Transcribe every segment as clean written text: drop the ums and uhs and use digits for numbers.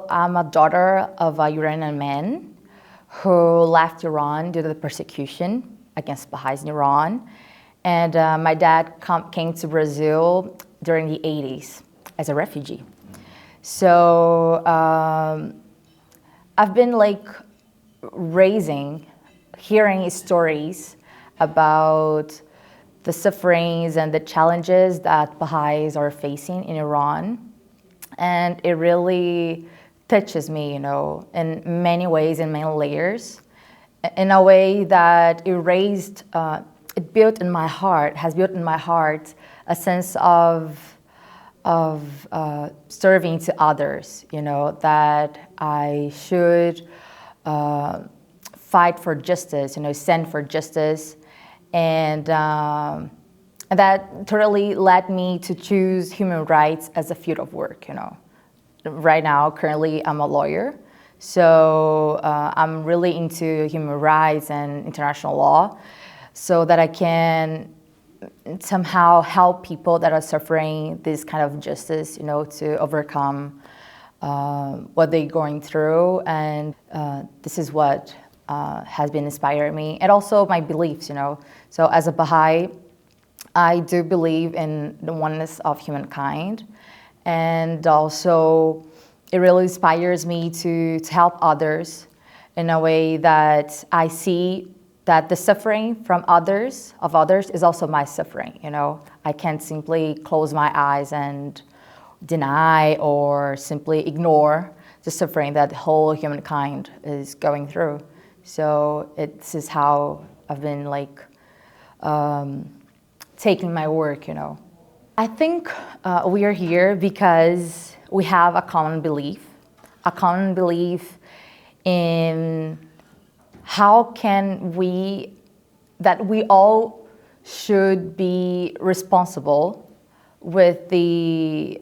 I'm a daughter of a Iranian man who left Iran due to the persecution against Bahá'ís in Iran. And my dad came to Brazil during the 80s as a refugee. So I've been hearing stories about the sufferings and the challenges that Bahá'ís are facing in Iran. And it really touches me, in many ways, in many layers, in a way that it built in my heart, has built in my heart a sense of serving to others, that I should fight for justice, stand for justice. And that totally led me to choose human rights as a field of work, Right now, currently, I'm a lawyer. So I'm really into human rights and international law so that I can somehow help people that are suffering this kind of justice, to overcome what they're going through. And this is what has been inspiring me, and also my beliefs, So as a Baha'i, I do believe in the oneness of humankind, and also it really inspires me to help others in a way that I see that the suffering from others is also my suffering, I can't simply close my eyes and deny or simply ignore the suffering that the whole humankind is going through. So this is how I've been taking my work, I think we are here because we have a common belief in how can that we all should be responsible with the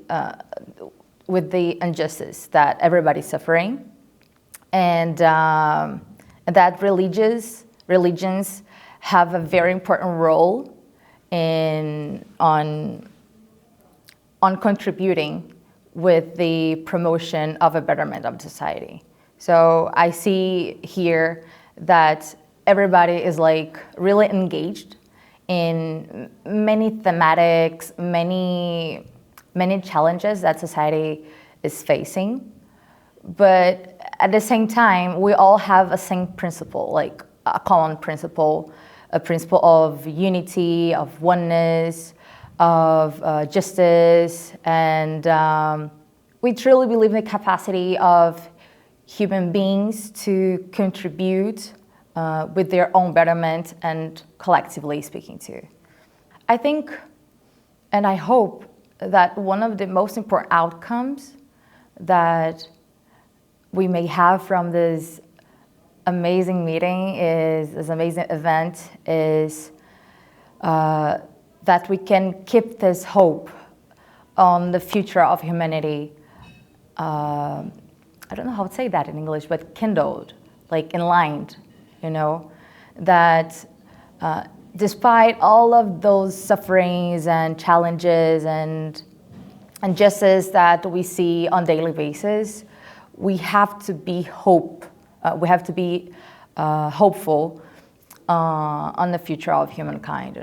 injustice that everybody's suffering, and that religions have a very important role on contributing with the promotion of a betterment of society. So I see here that everybody is really engaged in many thematics, many challenges that society is facing. But at the same time, we all have a same principle, a common principle, a principle of unity, of oneness, of justice, and we truly believe in the capacity of human beings to contribute with their own betterment and collectively speaking too. I think, and I hope, that one of the most important outcomes that we may have from this amazing meeting this amazing event is that we can keep this hope on the future of humanity. I don't know how to say that in English, but kindled, enlightened, that despite all of those sufferings and challenges and injustice that we see on a daily basis, we have to be hopeful on the future of humankind,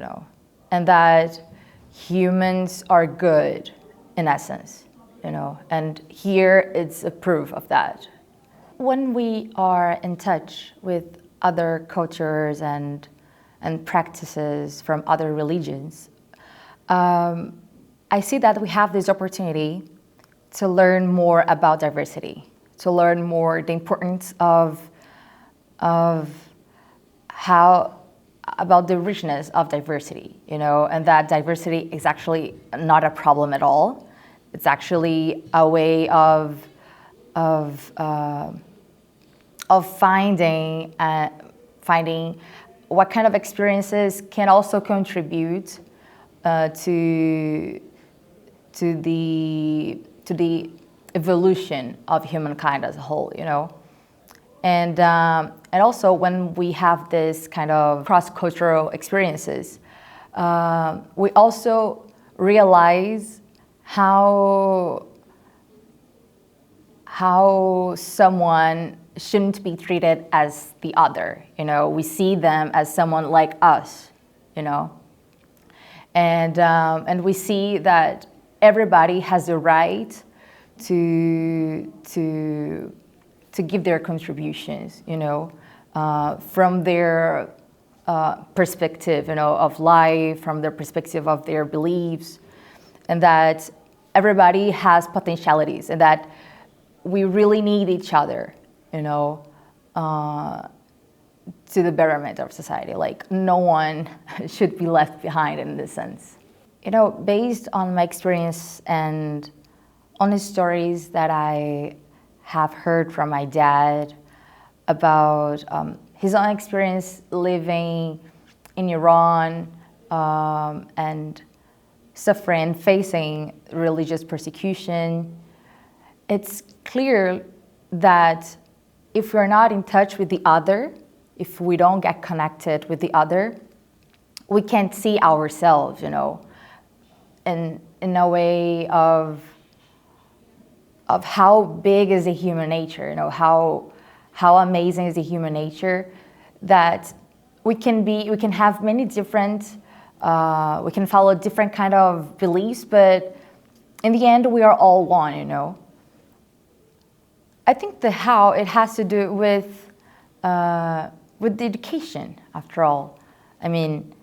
and that humans are good in essence, and here it's a proof of that. When we are in touch with other cultures and practices from other religions, I see that we have this opportunity to learn more about diversity, to learn more the importance of about the richness of diversity, and that diversity is actually not a problem at all. It's actually a way of finding what kind of experiences can also contribute to the evolution of humankind as a whole, And also when we have this kind of cross-cultural experiences, we also realize how how someone shouldn't be treated as the other. We see them as someone like us, and we see that everybody has the right to give their contributions, from their perspective, of life, from their perspective of their beliefs, and that everybody has potentialities, and that we really need each other, to the betterment of society. Like, no one should be left behind in this sense. Based on my experience and on the stories that I have heard from my dad about his own experience living in Iran and suffering, facing religious persecution, it's clear that if we're not in touch with the other, if we don't get connected with the other, we can't see ourselves, in a way of how big is the human nature, how amazing is the human nature, that we can have many different, we can follow different kind of beliefs, but in the end, we are all one, I think the how, it has to do with the education, after all. I mean,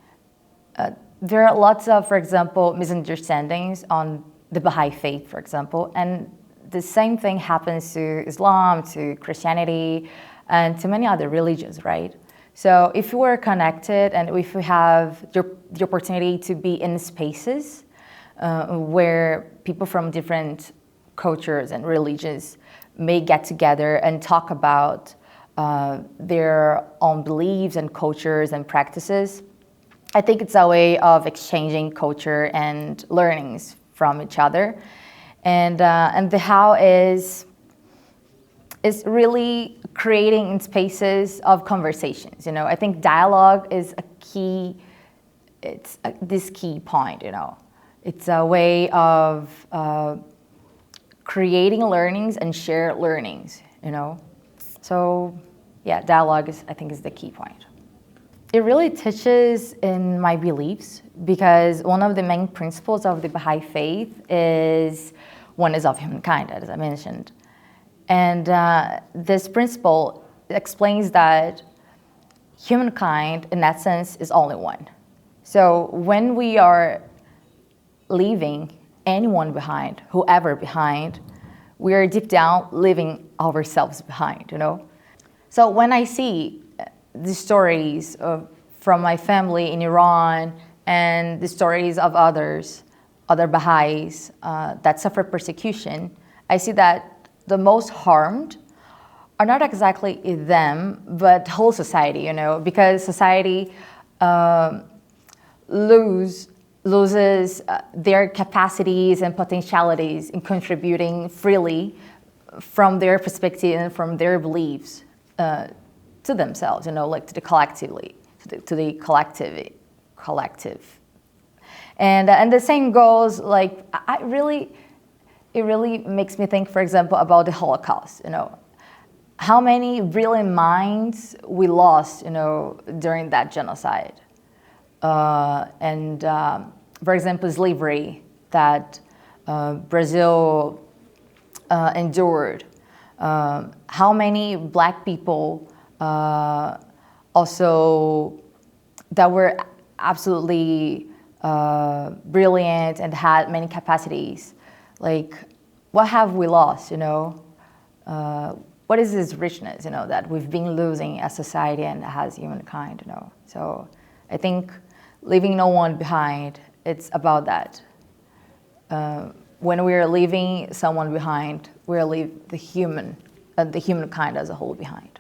there are lots of, for example, misunderstandings on the Bahá'í faith, for example, and the same thing happens to Islam, to Christianity, and to many other religions, right? So if we're connected and if we have the opportunity to be in spaces where people from different cultures and religions may get together and talk about their own beliefs and cultures and practices, I think it's a way of exchanging culture and learnings from each other. And the how is really creating spaces of conversations. I think dialogue is a key. It's this key point. It's a way of creating learnings and shared learnings. So yeah, dialogue I think is the key point. It really touches in my beliefs, because one of the main principles of the Bahá'í faith is oneness of humankind, as I mentioned. And this principle explains that humankind, in that sense, is only one. So when we are leaving anyone behind, whoever behind, we are deep down leaving ourselves behind, So when I see the stories from my family in Iran and the stories of other Bahá'ís that suffer persecution, I see that the most harmed are not exactly them, but whole society, because society loses their capacities and potentialities in contributing freely from their perspective and from their beliefs to themselves, like to the collective. And the same goes, like, it really makes me think, for example, about the Holocaust, how many brilliant minds we lost, during that genocide. For example, slavery that Brazil endured. How many Black people also that were absolutely brilliant and had many capacities. Like, what have we lost, What is this richness, that we've been losing as society and as humankind, So I think leaving no one behind, it's about that. When we're leaving someone behind, we're leaving the humankind as a whole behind.